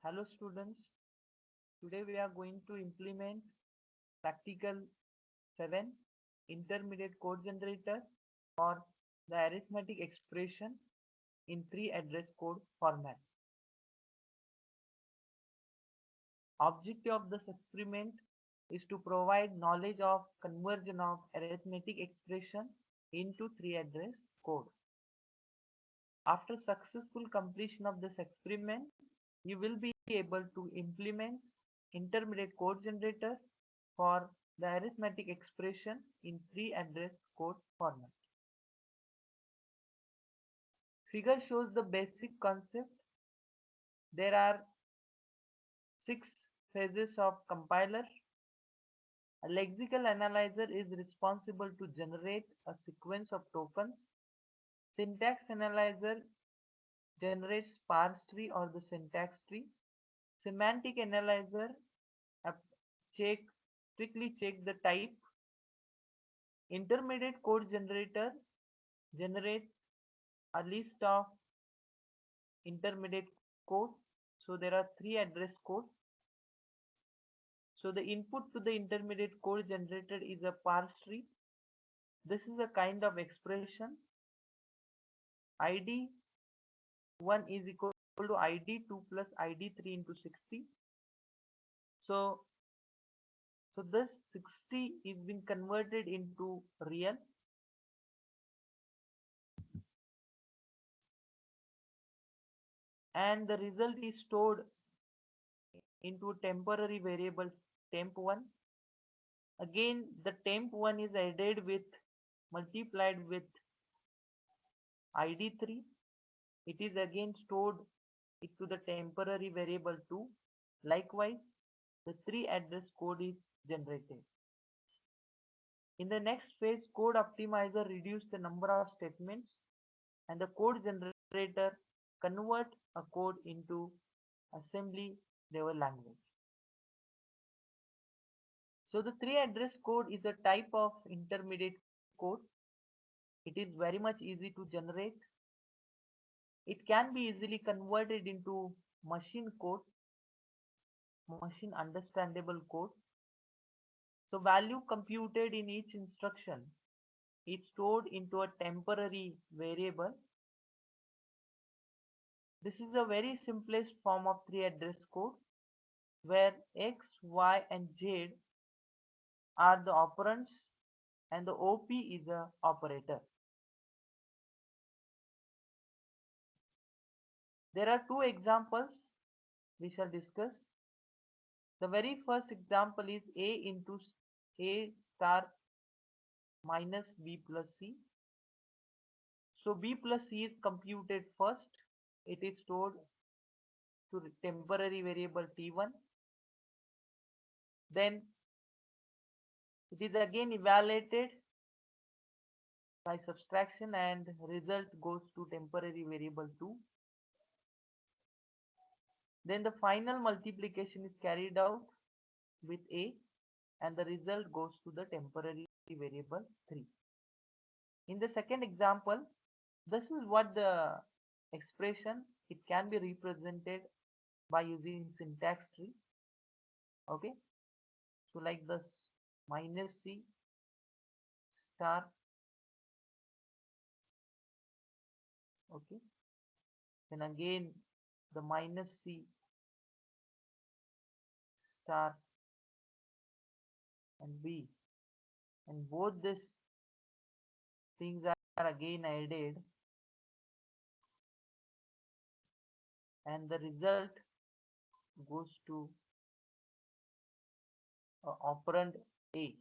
Hello students, today we are going to implement practical 7 intermediate code generator for the arithmetic expression in 3 address code format. Objective of this experiment is to provide knowledge of conversion of arithmetic expression into 3 address code. After successful completion of this experiment, you will be able to implement intermediate code generator for the arithmetic expression in 3 address code format. Figure shows the basic concept. There are 6 phases of compiler. A lexical analyzer is responsible to generate a sequence of tokens. Syntax analyzer generates parse tree or the syntax tree. Semantic analyzer check strictly check the type. Intermediate code generator generates a list of intermediate code. So there are 3 address code. So the input to the intermediate code generated is a parse tree. This is a kind of expression. ID 1 is equal to ID 2 plus ID 3 into 60. So this 60 is being converted into real. And the result is stored into a temporary variable temp1. Again, the temp1 is added with multiplied with id3. It is again stored into the temporary variable 2. Likewise, the 3 address code is generated. In the next phase, code optimizer reduce the number of statements and the code generator convert a code into assembly level language. So the 3 address code is a type of intermediate code. It is very much easy to generate. It can be easily converted into machine code, machine understandable code. So value computed in each instruction is stored into a temporary variable. This is the very simplest form of 3 address code where X, Y and Z are the operands and the OP is a operator. There are 2 examples we shall discuss. The very first example is A into A star minus B plus C. So B plus C is computed first. It is stored to temporary variable T1. Then it is again evaluated by subtraction and result goes to temporary variable 2. Then the final multiplication is carried out with A and the result goes to the temporary variable 3. In the second example, this is what the expression, it can be represented by using syntax tree. Okay, so like this minus C star. Okay, then again the minus C star and B, and both these things are again added and the result goes to operand A.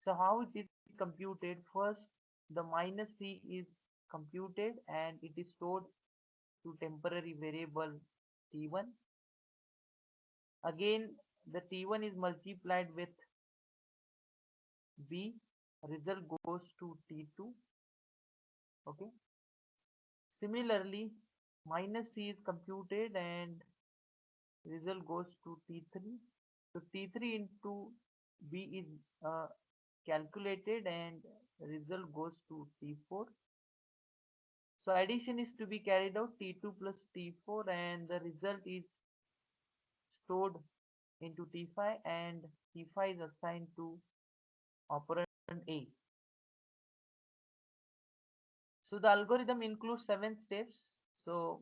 So how it is computed? First, the minus C is computed and it is stored to temporary variable T1. Again, the T1 is multiplied with B, result goes to T2. Okay. Similarly, minus C is computed and result goes to T3. So T3 into B is calculated and result goes to T4. So addition is to be carried out T2 plus T4 and the result is stored into T5 and T5 is assigned to operand A. So the algorithm includes 7 steps. So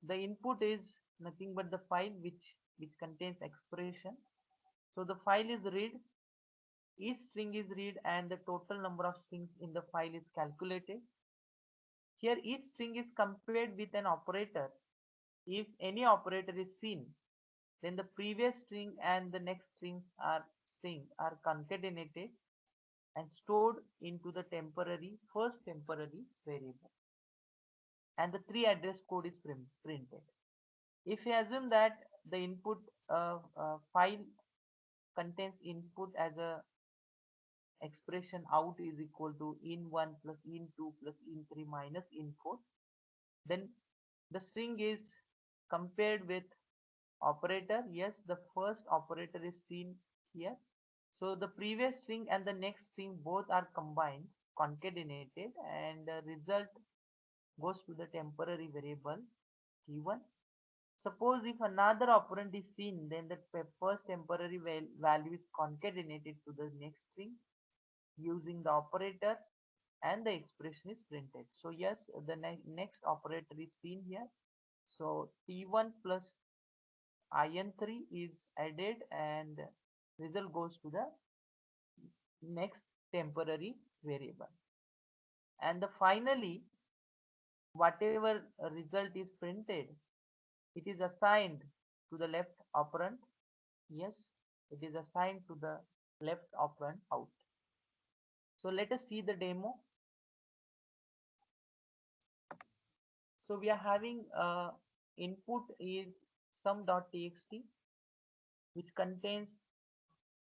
the input is nothing but the file which contains expression. So the file is read, each string is read and the total number of strings in the file is calculated. Here each string is compared with an operator. If any operator is seen, then the previous string and the next string are concatenated and stored into the first temporary variable, and the three address code is printed. If we assume that the input file contains input as a expression out is equal to in1 plus in2 plus in3 minus in4, then the string is compared with operator. Yes, the first operator is seen here. So the previous string and the next string both are combined, concatenated, and the result goes to the temporary variable t1. Suppose if another operand is seen, then the first temporary value is concatenated to the next string using the operator and the expression is printed. So yes, the next operator is seen here. So t1 plus in3 is added and result goes to the next temporary variable. And finally, whatever result is printed, it is assigned to the left operand. Yes, it is assigned to the left operand out. So let us see the demo. So we are having input is sum.txt, which contains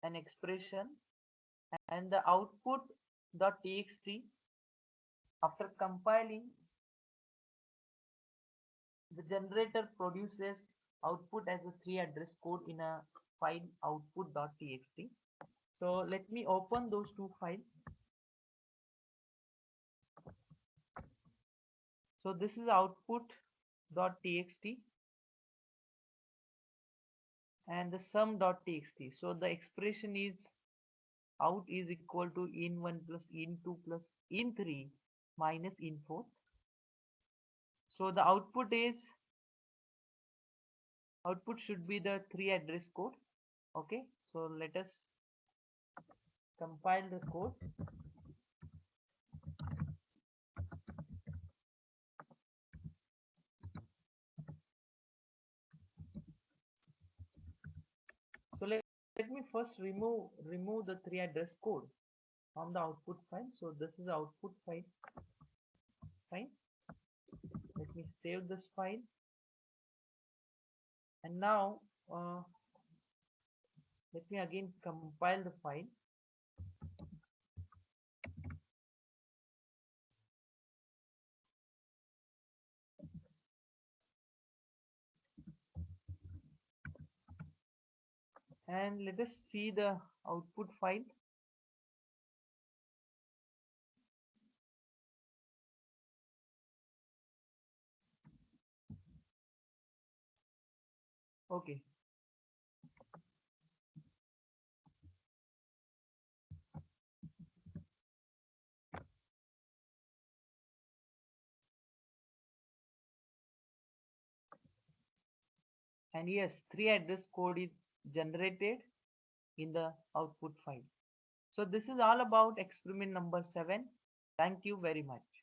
an expression, and the output.txt, after compiling, the generator produces output as a 3 address code in a file output.txt. So let me open those two files. So this is output.txt and the sum.txt. So the expression is out is equal to in1 plus in2 plus in3 minus in4. So the output should be the 3 address code. Okay, so let us compile the code. So let me first remove the 3 address code from the output file. So this is the output file. Fine. Let me save this file. And now let me again compile the file. And let us see the output file. Okay. And yes, 3 address code is generated in the output file. So this is all about experiment number 7. Thank you very much.